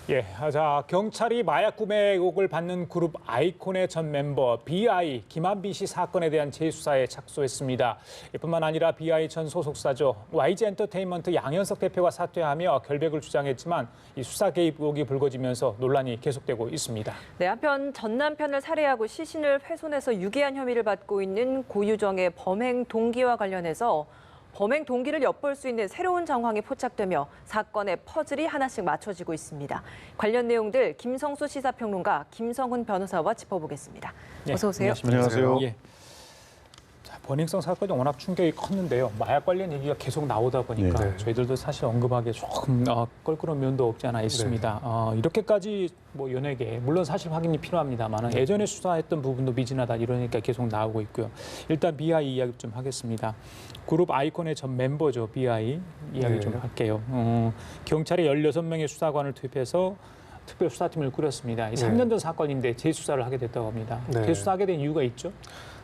예, 자, 경찰이 마약 구매 의혹을 받는 그룹 아이콘의 전 멤버 BI 김한빈 씨 사건에 대한 재수사에 착수했습니다. 이뿐만 아니라 BI 전 소속사죠. YG 엔터테인먼트 양현석 대표가 사퇴하며 결백을 주장했지만 이 수사 개입 의혹이 불거지면서 논란이 계속되고 있습니다. 네, 한편 전 남편을 살해하고 시신을 훼손해서 유기한 혐의를 받고 있는 고유정의 범행 동기와 관련해서 범행 동기를 엿볼 수 있는 새로운 정황이 포착되며 사건의 퍼즐이 하나씩 맞춰지고 있습니다. 관련 내용들 김성수 시사평론가 김성훈 변호사와 짚어보겠습니다. 어서 오세요. 안녕하세요. 예. 자, 버닝썬 사건이 워낙 충격이 컸는데요. 마약 관련 얘기가 계속 나오다 보니까 네. 저희들도 사실 언급하기 조금 껄끄러운 면도 없지 않아 있습니다. 이렇게까지 뭐 연예계 물론 사실 확인이 필요합니다만 예전에 수사했던 부분도 미진하다 이런 얘기가 계속 나오고 있고요. 일단 BI 이야기 좀 하겠습니다. 그룹 아이콘의 전 멤버죠. BI 이야기 좀 할게요. 경찰이 16명의 수사관을 투입해서 특별수사팀을 꾸렸습니다. 3년 전 사건인데 재수사를 하게 됐다고 합니다. 재수사하게 된 이유가 있죠?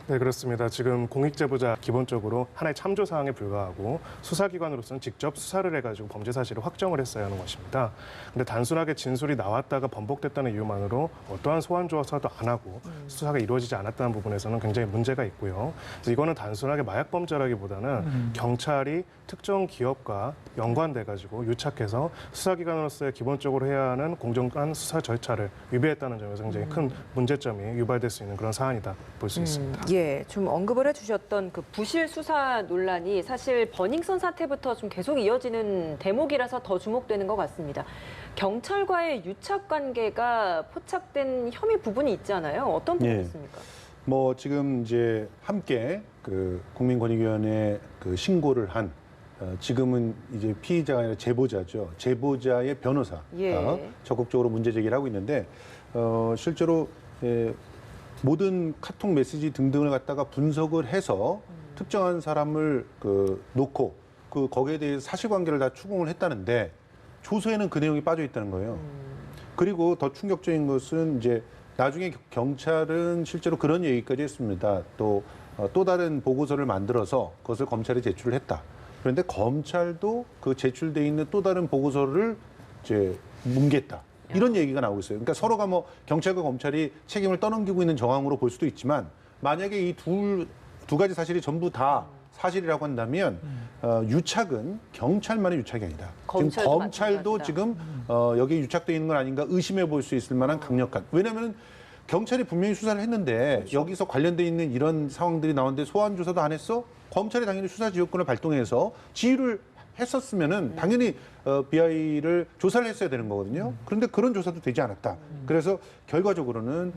네, 그렇습니다. 지금 공익제보자 기본적으로 하나의 참조 사항에 불과하고 수사기관으로서는 직접 수사를 해가지고 범죄 사실을 확정을 했어야 하는 것입니다. 근데 단순하게 진술이 나왔다가 번복됐다는 이유만으로 어떠한 소환 조사도 안 하고 수사가 이루어지지 않았다는 부분에서는 굉장히 문제가 있고요. 그래서 이거는 단순하게 마약 범죄라기보다는 경찰이 특정 기업과 연관돼가지고 유착해서 수사기관으로서의 기본적으로 해야 하는 공정한 수사 절차를 위배했다는 점에서 굉장히 큰 문제점이 유발될 수 있는 그런 사안이다 볼 수 있습니다. 예, 좀 언급을 해주셨던 그 부실 수사 논란이 사실 버닝썬 사태부터 좀 계속 이어지는 대목이라서 더 주목되는 것 같습니다. 경찰과의 유착 관계가 포착된 혐의 부분이 있잖아요. 어떤 부분이 있습니까? 뭐 지금 이제 함께 그 국민권익위원회 그 신고를 한 지금은 이제 피의자가 아니라 제보자죠. 제보자의 변호사가 적극적으로 문제 제기를 하고 있는데 실제로 모든 카톡 메시지 등등을 갖다가 분석을 해서 특정한 사람을 놓고 거기에 대해서 사실관계를 다 추궁을 했다는데 조서에는 그 내용이 빠져 있다는 거예요. 그리고 더 충격적인 것은 이제 나중에 경찰은 실제로 그런 얘기까지 했습니다. 또 다른 보고서를 만들어서 그것을 검찰에 제출을 했다. 그런데 검찰도 그 제출돼 있는 또 다른 보고서를 이제 뭉갰다. 이런 얘기가 나오고 있어요. 그러니까 서로가 뭐 경찰과 검찰이 책임을 떠넘기고 있는 정황으로 볼 수도 있지만 만약에 이 두 가지 사실이 전부 다 사실이라고 한다면 유착은 경찰만의 유착이 아니다. 지금 검찰도 지금 여기에 유착되어 있는 건 아닌가 의심해 볼 수 있을 만한 강력한. 왜냐하면 경찰이 분명히 수사를 했는데 여기서 관련돼 있는 이런 상황들이 나오는데 소환 조사도 안 했어? 검찰이 당연히 수사 지휘권을 발동해서 지휘를 했었으면은 당연히 BI를 조사를 했어야 되는 거거든요. 그런데 그런 조사도 되지 않았다. 그래서 결과적으로는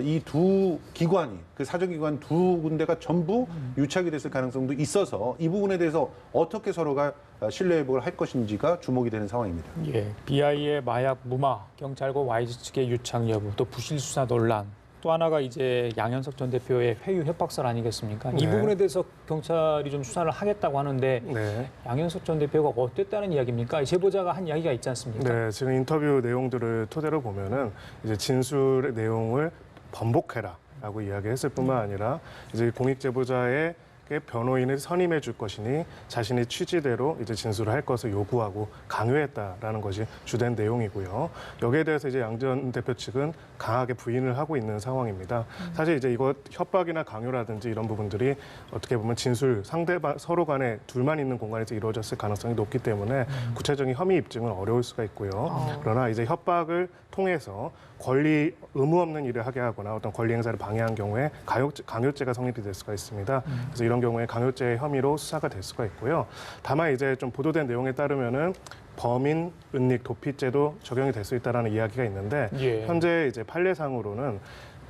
이 두 기관이 그 사정기관 두 군데가 전부 유착이 됐을 가능성도 있어서 이 부분에 대해서 어떻게 서로가 신뢰 회복을 할 것인지가 주목이 되는 상황입니다. 예, BI의 마약 무마, 경찰과 YG 측의 유착 여부, 또 부실 수사 논란. 또 하나가 이제 양현석 전 대표의 회유 협박설 아니겠습니까? 이 부분에 대해서 경찰이 좀 수사를 하겠다고 하는데 양현석 전 대표가 어땠다는 이야기입니까? 제보자가 한 이야기가 있지 않습니까? 네, 지금 인터뷰 내용들을 토대로 보면은 이제 진술의 내용을 번복해라라고 이야기했을 뿐만 아니라 이제 공익 제보자의 변호인을 선임해 줄 것이니 자신의 취지대로 이제 진술을 할 것을 요구하고 강요했다라는 것이 주된 내용이고요. 여기에 대해서 이제 양 전 대표 측은 강하게 부인을 하고 있는 상황입니다. 사실 이제 이거 협박이나 강요라든지 이런 부분들이 어떻게 보면 진술 상대방 서로 간에 둘만 있는 공간에서 이루어졌을 가능성이 높기 때문에 구체적인 혐의 입증은 어려울 수가 있고요. 그러나 이제 협박을 통해서 권리 의무 없는 일을 하게 하거나 어떤 권리 행사를 방해한 경우에 강요죄가 성립이 될 수가 있습니다. 그래서 이런 경우에 강요죄 혐의로 수사가 될 수가 있고요. 다만 이제 좀 보도된 내용에 따르면은 범인, 은닉, 도피죄도 적용이 될 수 있다라는 이야기가 있는데 현재 이제 판례상으로는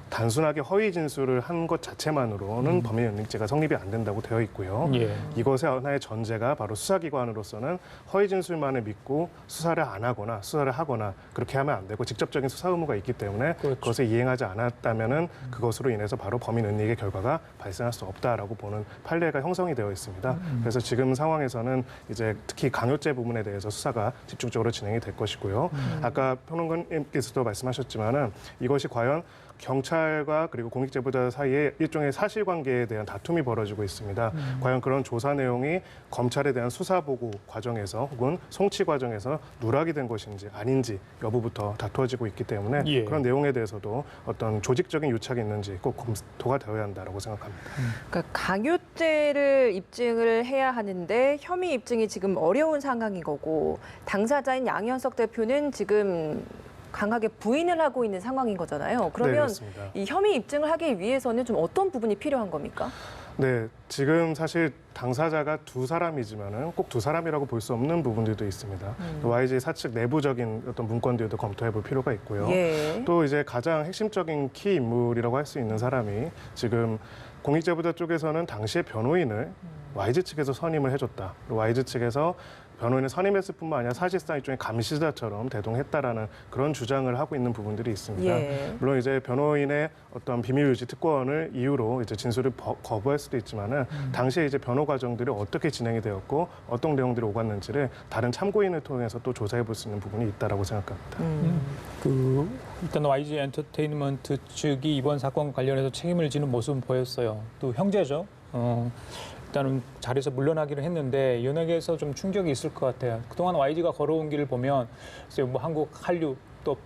단순하게 허위 진술을 한 것 자체만으로는 범인 은닉죄가 성립이 안 된다고 되어 있고요. 이것의 하나의 전제가 바로 수사기관으로서는 허위 진술만을 믿고 수사를 안 하거나 수사를 하거나 그렇게 하면 안 되고 직접적인 수사 의무가 있기 때문에 그것을 이행하지 않았다면은 그것으로 인해서 바로 범인 은닉의 결과가 발생할 수 없다라고 보는 판례가 형성이 되어 있습니다. 그래서 지금 상황에서는 이제 특히 강요죄 부분에 대해서 수사가 집중적으로 진행이 될 것이고요. 아까 평론가님께서도 말씀하셨지만은 이것이 과연 경찰과 그리고 공익제보자 사이에 일종의 사실관계에 대한 다툼이 벌어지고 있습니다. 과연 그런 조사 내용이 검찰에 대한 수사보고 과정에서 혹은 송치 과정에서 누락이 된 것인지 아닌지 여부부터 다투어지고 있기 때문에 예. 그런 내용에 대해서도 어떤 조직적인 유착이 있는지 꼭 검토가 되어야 한다고 생각합니다. 그러니까 강요죄를 입증을 해야 하는데 혐의 입증이 지금 어려운 상황인 거고 당사자인 양현석 대표는 지금 강하게 부인을 하고 있는 상황인 거잖아요. 네, 그러면 그렇습니다. 이 혐의 입증을 하기 위해서는 좀 어떤 부분이 필요한 겁니까? 네, 지금 사실 당사자가 두 사람이지만은 꼭 두 사람이라고 볼 수 없는 부분들도 있습니다. YG 사측 내부적인 어떤 문건들도 검토해 볼 필요가 있고요. 예. 또 이제 가장 핵심적인 키 인물이라고 할 수 있는 사람이 지금 공익제보자 쪽에서는 당시에 변호인을 YG 측에서 선임을 해줬다. YG 측에서 변호인을 선임했을 뿐만 아니라 사실상 일종의 감시자처럼 대동했다라는 그런 주장을 하고 있는 부분들이 있습니다. 예. 물론 이제 변호인의 어떤 비밀유지 특권을 이유로 이제 진술을 거부할 수도 있지만은 당시에 이제 변호 과정들이 어떻게 진행이 되었고 어떤 내용들이 오갔는지를 다른 참고인을 통해서 또 조사해 볼 수 있는 부분이 있다라고 생각합니다. 일단 YG 엔터테인먼트 측이 이번 사건 관련해서 책임을 지는 모습은 보였어요. 또 형제죠. 일단은 자리에서 물러나기를 했는데 연예계에서 좀 충격이 있을 것 같아요. 그동안 YG가 걸어온 길을 보면 글쎄요, 뭐 한국 한류 또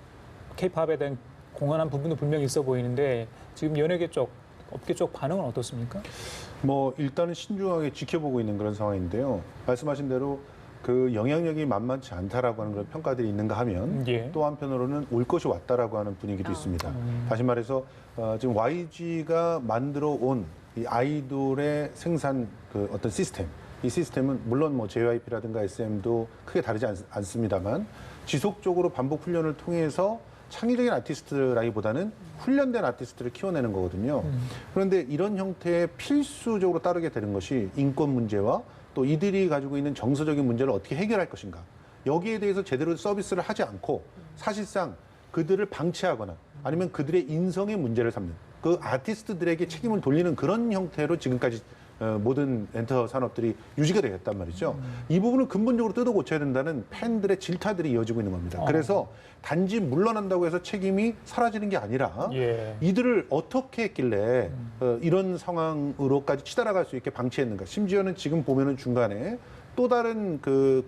K-팝에 대한 공헌한 부분도 분명히 있어 보이는데 지금 연예계 쪽, 업계 쪽 반응은 어떻습니까? 뭐 일단은 신중하게 지켜보고 있는 그런 상황인데요. 말씀하신 대로 그 영향력이 만만치 않다라고 하는 그런 평가들이 있는가 하면 예. 또 한편으로는 올 것이 왔다라고 하는 분위기도 있습니다. 다시 말해서 지금 YG가 만들어 온 이 아이돌의 생산 그 어떤 시스템, 이 시스템은 물론 뭐 JYP라든가 SM도 크게 다르지 않습니다만 지속적으로 반복 훈련을 통해서 창의적인 아티스트라기보다는 훈련된 아티스트를 키워내는 거거든요. 그런데 이런 형태의 필수적으로 따르게 되는 것이 인권 문제와 또 이들이 가지고 있는 정서적인 문제를 어떻게 해결할 것인가. 여기에 대해서 제대로 서비스를 하지 않고 사실상 그들을 방치하거나 아니면 그들의 인성의 문제를 삼는 그 아티스트들에게 책임을 돌리는 그런 형태로 지금까지 모든 엔터 산업들이 유지가 되겠단 말이죠. 이 부분을 근본적으로 뜯어 고쳐야 된다는 팬들의 질타들이 이어지고 있는 겁니다. 그래서 단지 물러난다고 해서 책임이 사라지는 게 아니라 예. 이들을 어떻게 했길래 이런 상황으로까지 치달아갈 수 있게 방치했는가. 심지어는 지금 보면은 중간에 또 다른 그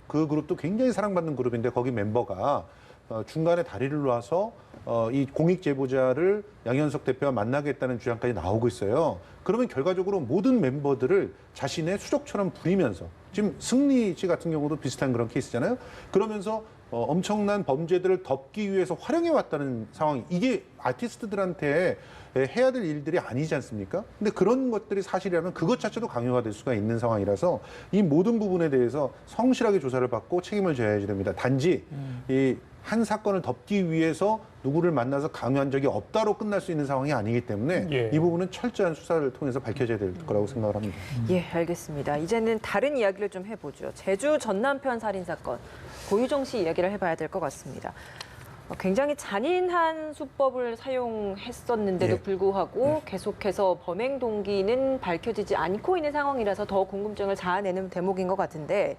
그룹도 굉장히 사랑받는 그룹인데 거기 멤버가 중간에 다리를 놔서 이 공익 제보자를 양현석 대표와 만나겠다는 주장까지 나오고 있어요. 그러면 결과적으로 모든 멤버들을 자신의 수족처럼 부리면서 지금 승리 씨 같은 경우도 비슷한 그런 케이스잖아요. 그러면서 엄청난 범죄들을 덮기 위해서 활용해 왔다는 상황이 이게 아티스트들한테 해야 될 일들이 아니지 않습니까? 근데 그런 것들이 사실이라면 그것 자체도 강요가 될 수가 있는 상황이라서 이 모든 부분에 대해서 성실하게 조사를 받고 책임을 져야 됩니다. 단지 이 한 사건을 덮기 위해서 누구를 만나서 강요한 적이 없다로 끝날 수 있는 상황이 아니기 때문에 예. 이 부분은 철저한 수사를 통해서 밝혀져야 될 거라고 생각을 합니다. 예, 알겠습니다. 이제는 다른 이야기를 좀 해보죠. 제주 전남편 살인 사건 고유정 씨 이야기를 해봐야 될 것 같습니다. 굉장히 잔인한 수법을 사용했었는데도 예. 불구하고 계속해서 범행 동기는 밝혀지지 않고 있는 상황이라서 더 궁금증을 자아내는 대목인 것 같은데.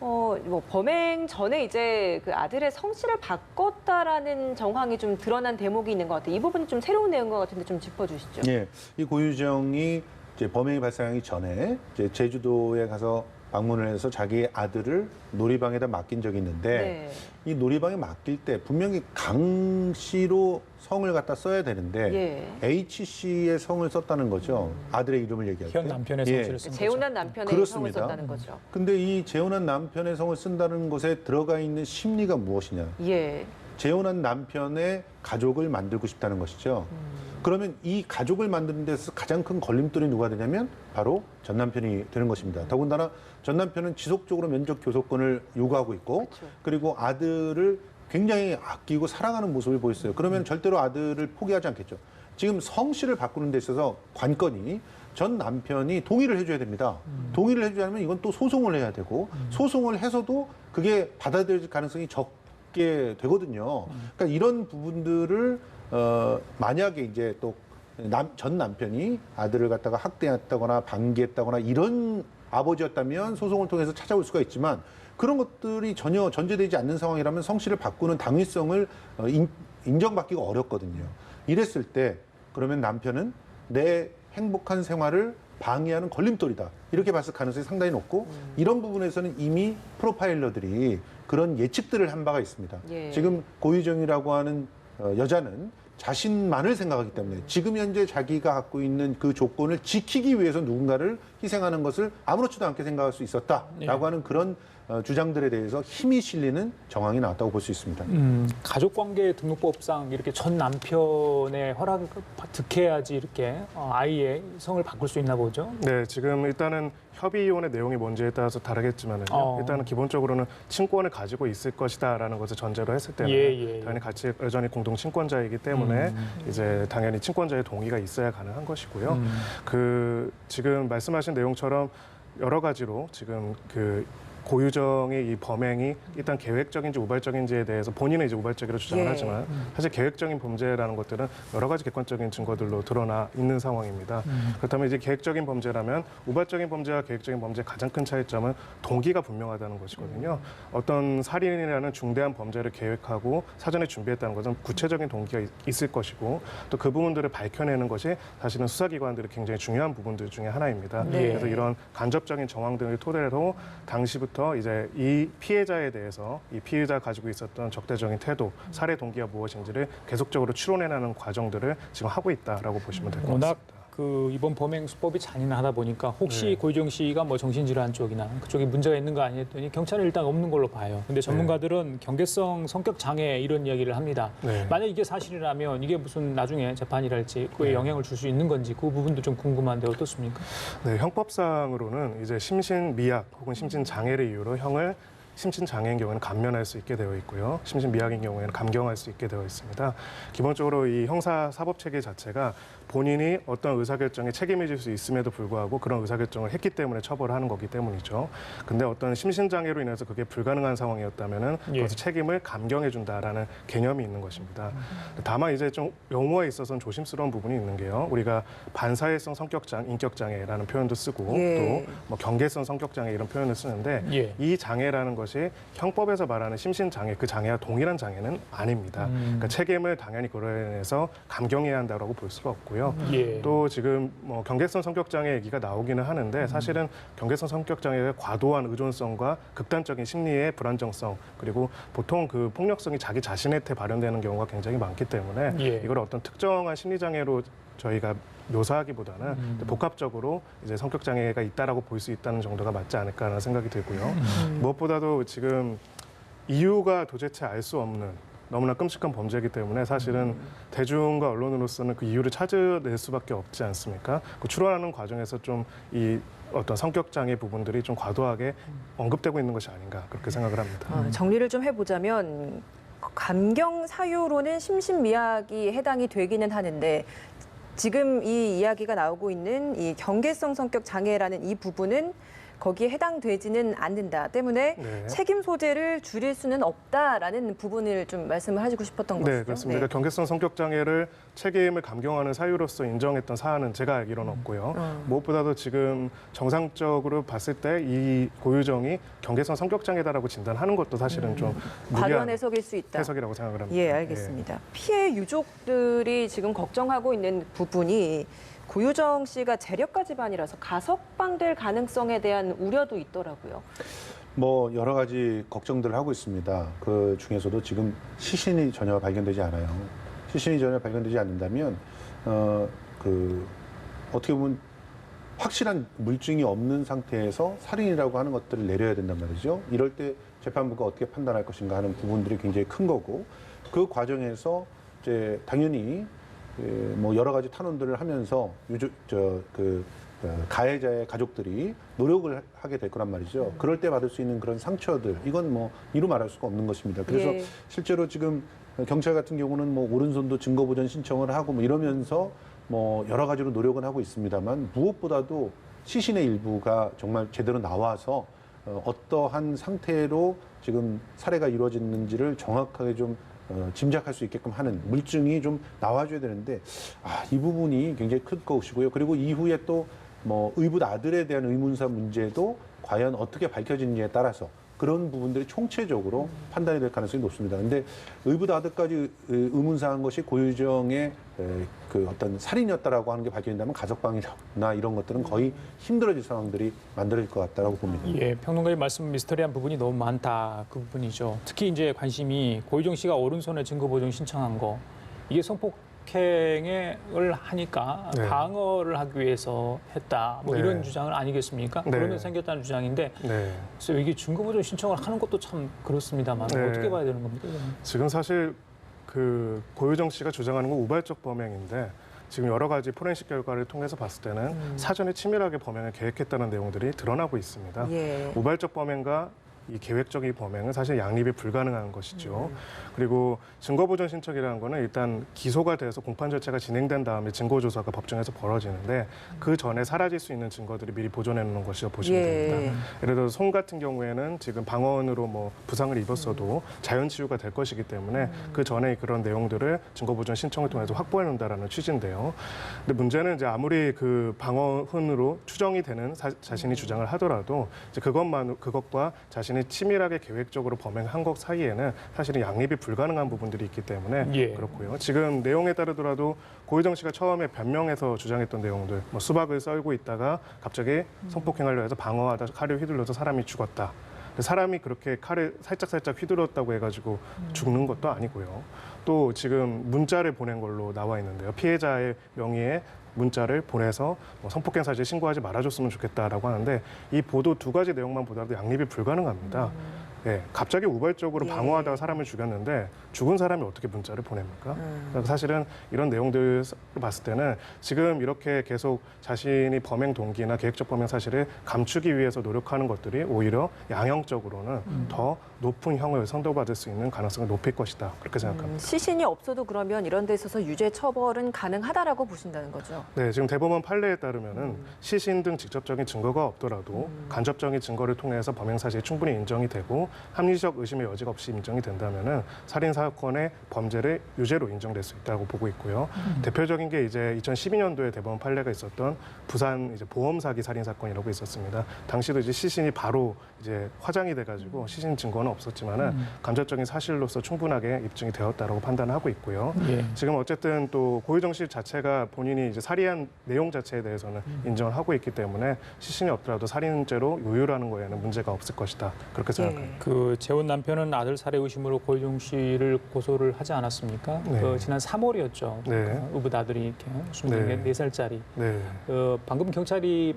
뭐 범행 전에 이제 그 아들의 성씨를 바꿨다라는 정황이 좀 드러난 대목이 있는 것 같아요. 이 부분이 좀 새로운 내용인 것 같은데 좀 짚어주시죠. 예, 이 고유정이 이제 범행이 발생하기 전에 이제 제주도에 가서 방문을 해서 자기의 아들을 놀이방에다 맡긴 적이 있는데 네. 이 놀이방에 맡길 때 분명히 강 씨로 성을 갖다 써야 되는데 예. H 씨의 성을 썼다는 거죠. 아들의 이름을 얘기할 때. 현 남편의 예. 성씨를 쓴 거죠. 재혼한 남편의 성을 그렇습니다. 썼다는 거죠. 근데 이 재혼한 남편의 성을 쓴다는 것에 들어가 있는 심리가 무엇이냐? 예. 재혼한 남편의 가족을 만들고 싶다는 것이죠. 그러면 이 가족을 만드는 데서 가장 큰 걸림돌이 누가 되냐면 바로 전 남편이 되는 것입니다. 더군다나 전 남편은 지속적으로 면접 교섭권을 요구하고 있고 그렇죠. 그리고 아들을 굉장히 아끼고 사랑하는 모습을 보였어요. 그러면 절대로 아들을 포기하지 않겠죠. 지금 성씨를 바꾸는 데 있어서 관건이 전 남편이 동의를 해줘야 됩니다. 동의를 해주려면 이건 또 소송을 해야 되고 소송을 해서도 그게 받아들일 가능성이 적게 되거든요. 그러니까 이런 부분들을 만약에 이제 또 전 남편이 아들을 갖다가 학대했다거나 방기했다거나 이런 아버지였다면 소송을 통해서 찾아올 수가 있지만 그런 것들이 전혀 전제되지 않는 상황이라면 성씨를 바꾸는 당위성을 인정받기가 어렵거든요. 이랬을 때 그러면 남편은 내 행복한 생활을 방해하는 걸림돌이다. 이렇게 봤을 가능성이 상당히 높고 이런 부분에서는 이미 프로파일러들이 그런 예측들을 한 바가 있습니다. 예. 지금 고유정이라고 하는 여자는 자신만을 생각하기 때문에 지금 현재 자기가 갖고 있는 그 조건을 지키기 위해서 누군가를 희생하는 것을 아무렇지도 않게 생각할 수 있었다라고 하는 그런 주장들에 대해서 힘이 실리는 정황이 나왔다고 볼 수 있습니다. 가족관계 등록법상 이렇게 전 남편의 허락을 득해야지 이렇게 아이의 성을 바꿀 수 있나 보죠. 네, 지금 일단은 협의 이혼의 내용이 뭔지에 따라서 다르겠지만은요. 어. 일단은 기본적으로는 친권을 가지고 있을 것이다라는 것을 전제로 했을 때는 예. 당연히 같이 여전히 공동 친권자이기 때문에 이제 당연히 친권자의 동의가 있어야 가능한 것이고요. 그 지금 말씀하신 내용처럼 여러 가지로 지금 그 고유정의 이 범행이 일단 계획적인지 우발적인지에 대해서 본인은 이제 우발적이라고 주장을 예. 하지만 사실 계획적인 범죄라는 것들은 여러 가지 객관적인 증거들로 드러나 있는 상황입니다. 그렇다면 이제 계획적인 범죄라면 우발적인 범죄와 계획적인 범죄의 가장 큰 차이점은 동기가 분명하다는 것이거든요. 어떤 살인이라는 중대한 범죄를 계획하고 사전에 준비했다는 것은 구체적인 동기가 있을 것이고 또 그 부분들을 밝혀내는 것이 사실은 수사기관들이 굉장히 중요한 부분들 중에 하나입니다. 네. 그래서 이런 간접적인 정황 등을 토대로 당시부터 이제 이 피해자에 대해서 이 피해자가 가지고 있었던 적대적인 태도, 살해 동기가 무엇인지를 계속적으로 추론해나가는 과정들을 지금 하고 있다라고 보시면 될 것 워낙 같습니다. 그 이번 범행 수법이 잔인하다 보니까 혹시 네. 고유정 씨가 뭐 정신질환 쪽이나 그쪽에 문제가 있는 거 아니었더니 경찰은 일단 없는 걸로 봐요. 근데 전문가들은 경계성 성격 장애 이런 이야기를 합니다. 네. 만약 이게 사실이라면 이게 무슨 나중에 재판이랄지 그에 네. 영향을 줄 수 있는 건지 그 부분도 좀 궁금한데 어떻습니까? 네, 형법상으로는 이제 심신미약 혹은 심신장애를 이유로 형을 심신장애인 경우에는 감면할 수 있게 되어 있고요. 심신미약인 경우에는 감경할 수 있게 되어 있습니다. 기본적으로 이 형사사법체계 자체가 본인이 어떤 의사결정에 책임을 질 수 있음에도 불구하고 그런 의사결정을 했기 때문에 처벌을 하는 거기 때문이죠. 근데 어떤 심신장애로 인해서 그게 불가능한 상황이었다면은 예. 그것을 책임을 감경해준다라는 개념이 있는 것입니다. 다만 이제 좀 용어에 있어서는 조심스러운 부분이 있는 게요. 우리가 반사회성 성격장, 인격장애라는 표현도 쓰고 예. 또 뭐 경계성 성격장애 이런 표현을 쓰는데 예. 이 장애라는 것이 형법에서 말하는 심신장애, 그 장애와 동일한 장애는 아닙니다. 그러니까 책임을 당연히 그로 인해서 감경해야 한다고 볼 수가 없고요. 예. 또 지금 뭐 경계성 성격장애 얘기가 나오기는 하는데 사실은 경계성 성격장애의 과도한 의존성과 극단적인 심리의 불안정성 그리고 보통 그 폭력성이 자기 자신한테 발현되는 경우가 굉장히 많기 때문에 예. 이걸 어떤 특정한 심리장애로 저희가 묘사하기보다는 복합적으로 이제 성격 장애가 있다라고 볼 수 있다는 정도가 맞지 않을까라는 생각이 들고요. 무엇보다도 지금 이유가 도대체 알 수 없는 너무나 끔찍한 범죄이기 때문에 사실은 대중과 언론으로서는 그 이유를 찾아낼 수밖에 없지 않습니까? 그 추론하는 과정에서 좀 이 어떤 성격 장애 부분들이 좀 과도하게 언급되고 있는 것이 아닌가 그렇게 생각을 합니다. 정리를 좀 해보자면 감경 사유로는 심신미약이 해당이 되기는 하는데 지금 이 이야기가 나오고 있는 이 경계성 성격 장애라는 이 부분은 거기에 해당되지는 않는다 때문에 네. 책임 소재를 줄일 수는 없다라는 부분을 좀 말씀을 하시고 싶었던 거죠. 네, 그렇습니다. 그러니까 경계성 성격 장애를 책임을 감경하는 사유로서 인정했던 사안은 제가 알기로는 없고요. 무엇보다도 지금 정상적으로 봤을 때 이 고유정이 경계성 성격 장애다라고 진단하는 것도 사실은 좀 과도한 무리한 해석일 수 있다. 해석이라고 생각을 합니다. 예, 알겠습니다. 피해 유족들이 지금 걱정하고 있는 부분이 고유정 씨가 재력가 집안이라서 가석방될 가능성에 대한 우려도 있더라고요. 뭐 여러 가지 걱정들을 하고 있습니다. 그 중에서도 지금 시신이 전혀 발견되지 않아요. 시신이 전혀 발견되지 않는다면 어떻게 보면 확실한 물증이 없는 상태에서 살인이라고 하는 것들을 내려야 된단 말이죠. 이럴 때 재판부가 어떻게 판단할 것인가 하는 부분들이 굉장히 큰 거고 그 과정에서 이제 당연히 뭐 여러 가지 탄원들을 하면서 가해자의 가족들이 노력을 하게 될 거란 말이죠. 그럴 때 받을 수 있는 그런 상처들, 이건 뭐 이루 말할 수가 없는 것입니다. 그래서 예. 실제로 지금 경찰 같은 경우는 뭐 오른손도 증거 보전 신청을 하고 뭐 이러면서 뭐 여러 가지로 노력은 하고 있습니다만 무엇보다도 시신의 일부가 정말 제대로 나와서 어떠한 상태로 지금 살해가 이루어졌는지를 정확하게 좀 짐작할 수 있게끔 하는 물증이 좀 나와줘야 되는데 이 부분이 굉장히 클 것이고요. 그리고 이후에 또 뭐 의붓 아들에 대한 의문사 문제도 과연 어떻게 밝혀지는지에 따라서 그런 부분들이 총체적으로 판단이 될 가능성이 높습니다. 근데 의붓아득까지 의문사한 것이 고유정의 그 어떤 살인이었다라고 하는 게 밝혀진다면 가석방이나 이런 것들은 거의 힘들어질 상황들이 만들어질 것 같다라고 봅니다. 예, 평론가님 말씀 미스터리한 부분이 너무 많다. 그 부분이죠. 특히 이제 관심이 고유정 씨가 오른손에 증거 보정 신청한 거 이게 성폭행을 하니까 네. 방어를 하기 위해서 했다. 뭐 네. 이런 주장을 아니겠습니까? 네. 그러면 생겼다는 주장인데 네. 그래서 이게 증거 보정 신청을 하는 것도 참 그렇습니다만 네. 어떻게 봐야 되는 겁니까? 이거는? 지금 사실 그 고유정 씨가 주장하는 건 우발적 범행인데 지금 여러 가지 포렌식 결과를 통해서 봤을 때는 사전에 치밀하게 범행을 계획했다는 내용들이 드러나고 있습니다. 예. 우발적 범행과 이 계획적인 범행은 사실 양립이 불가능한 것이죠. 그리고 증거보전 신청이라는 거는 일단 기소가 돼서 공판 절차가 진행된 다음에 증거조사가 법정에서 벌어지는데 그 전에 사라질 수 있는 증거들이 미리 보존해 놓는 것이라고 보시면 예. 됩니다. 예를 들어 손 같은 경우에는 지금 방언으로 뭐 부상을 입었어도 자연 치유가 될 것이기 때문에 그 전에 그런 내용들을 증거보전 신청을 통해서 확보해 놓는다라는 취지인데요. 근데 문제는 이제 아무리 그 방어훈으로 추정이 되는 자신이 주장을 하더라도 이제 그것과 자신이 치밀하게 계획적으로 범행한 것 사이에는 사실은 양립이 불가능한 부분들이 있기 때문에 예. 그렇고요. 지금 내용에 따르더라도 고유정 씨가 처음에 변명해서 주장했던 내용들, 뭐 수박을 썰고 있다가 갑자기 성폭행하려 해서 방어하다 칼을 휘둘러서 사람이 죽었다. 사람이 그렇게 칼을 살짝 휘둘렀다고 해가지고 죽는 것도 아니고요. 또 지금 문자를 보낸 걸로 나와 있는데요. 피해자의 명의의 문자를 보내서 뭐 성폭행 사실 신고하지 말아줬으면 좋겠다라고 하는데 이 보도 두 가지 내용만 보더라도 양립이 불가능합니다. 예, 갑자기 우발적으로 예. 방어하다가 사람을 죽였는데 죽은 사람이 어떻게 문자를 보냅니까? 그래서 사실은 이런 내용들을 봤을 때는 지금 이렇게 계속 자신이 범행 동기나 계획적 범행 사실을 감추기 위해서 노력하는 것들이 오히려 양형적으로는 더 높은 형을 선고받을 수 있는 가능성을 높일 것이다. 그렇게 생각합니다. 시신이 없어도 그러면 이런 데 있어서 유죄 처벌은 가능하다라고 보신다는 거죠? 네, 지금 대법원 판례에 따르면은 시신 등 직접적인 증거가 없더라도 간접적인 증거를 통해서 범행 사실이 충분히 인정이 되고 합리적 의심의 여지가 없이 인정이 된다면은 살인 사건의 범죄를 유죄로 인정될 수 있다고 보고 있고요. 대표적인 게 이제 2012년도에 대법원 판례가 있었던 부산 이제 보험 사기 살인 사건이라고 있었습니다. 당시도 이제 시신이 바로 이제 화장이 돼가지고 시신 증거는 없었지만은 간접적인 사실로서 충분하게 입증이 되었다라고 판단하고 있고요. 예. 지금 어쨌든 또 고유정 씨 자체가 본인이 이제 살해한 내용 자체에 대해서는 인정을 하고 있기 때문에 시신이 없더라도 살인죄로 요율하는 거에는 문제가 없을 것이다. 그렇게 생각합니다. 그 재혼 남편은 아들 살해 의심으로 고유정 씨를 고소를 하지 않았습니까? 네. 그 지난 3월이었죠. 네. 의붓 아들이 이렇게 네. 24살짜리. 네. 방금 경찰이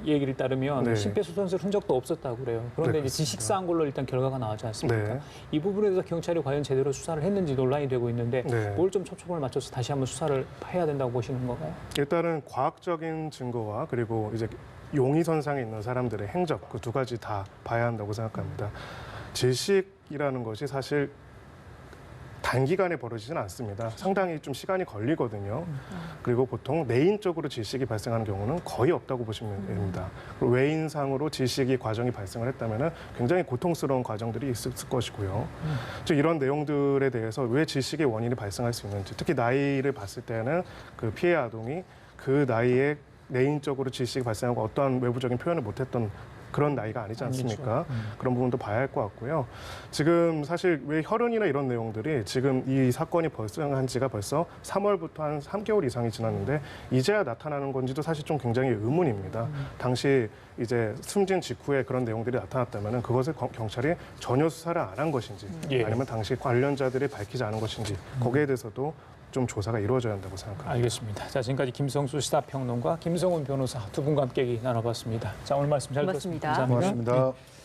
얘기를 따르면 네. 심폐소생술 흔적도 없었다고 그래요. 그런데 네, 이제 지식사한 걸로 일단 결과가 나오지 않습니까? 네. 이 부분에 대해서 경찰이 과연 제대로 수사를 했는지 논란이 되고 있는데 네. 뭘 좀 초점을 맞춰서 다시 한번 수사를 해야 된다고 보시는 건가요? 일단은 과학적인 증거와 그리고 이제 용의선상에 있는 사람들의 행적 그 두 가지 다 봐야 한다고 생각합니다. 질식이라는 것이 사실 단기간에 벌어지지는 않습니다. 상당히 좀 시간이 걸리거든요. 그리고 보통 내인적으로 질식이 발생하는 경우는 거의 없다고 보시면 됩니다. 그리고 외인상으로 질식이 과정이 발생을 했다면 굉장히 고통스러운 과정들이 있을 것이고요. 즉 이런 내용들에 대해서 왜 질식의 원인이 발생할 수 있는지, 특히 나이를 봤을 때는 그 피해 아동이 그 나이에 내인적으로 질식이 발생하고 어떠한 외부적인 표현을 못했던 그런 나이가 아니지 않습니까? 그런 부분도 봐야 할 것 같고요. 지금 사실 왜 혈흔이나 이런 내용들이 지금 이 사건이 발생한 지가 벌써 3월부터 한 3개월 이상이 지났는데 이제야 나타나는 건지도 사실 좀 굉장히 의문입니다. 당시 이제 숨진 직후에 그런 내용들이 나타났다면 그것을 경찰이 전혀 수사를 안 한 것인지 예. 아니면 당시 관련자들이 밝히지 않은 것인지 거기에 대해서도 좀 조사가 이루어져야 한다고 생각합니다. 알겠습니다. 자, 지금까지 김성수 시사평론가, 김성훈 변호사 두 분과 함께 얘기 나눠봤습니다. 자, 오늘 말씀 잘 고맙습니다. 들었습니다. 감사합니다. 고맙습니다.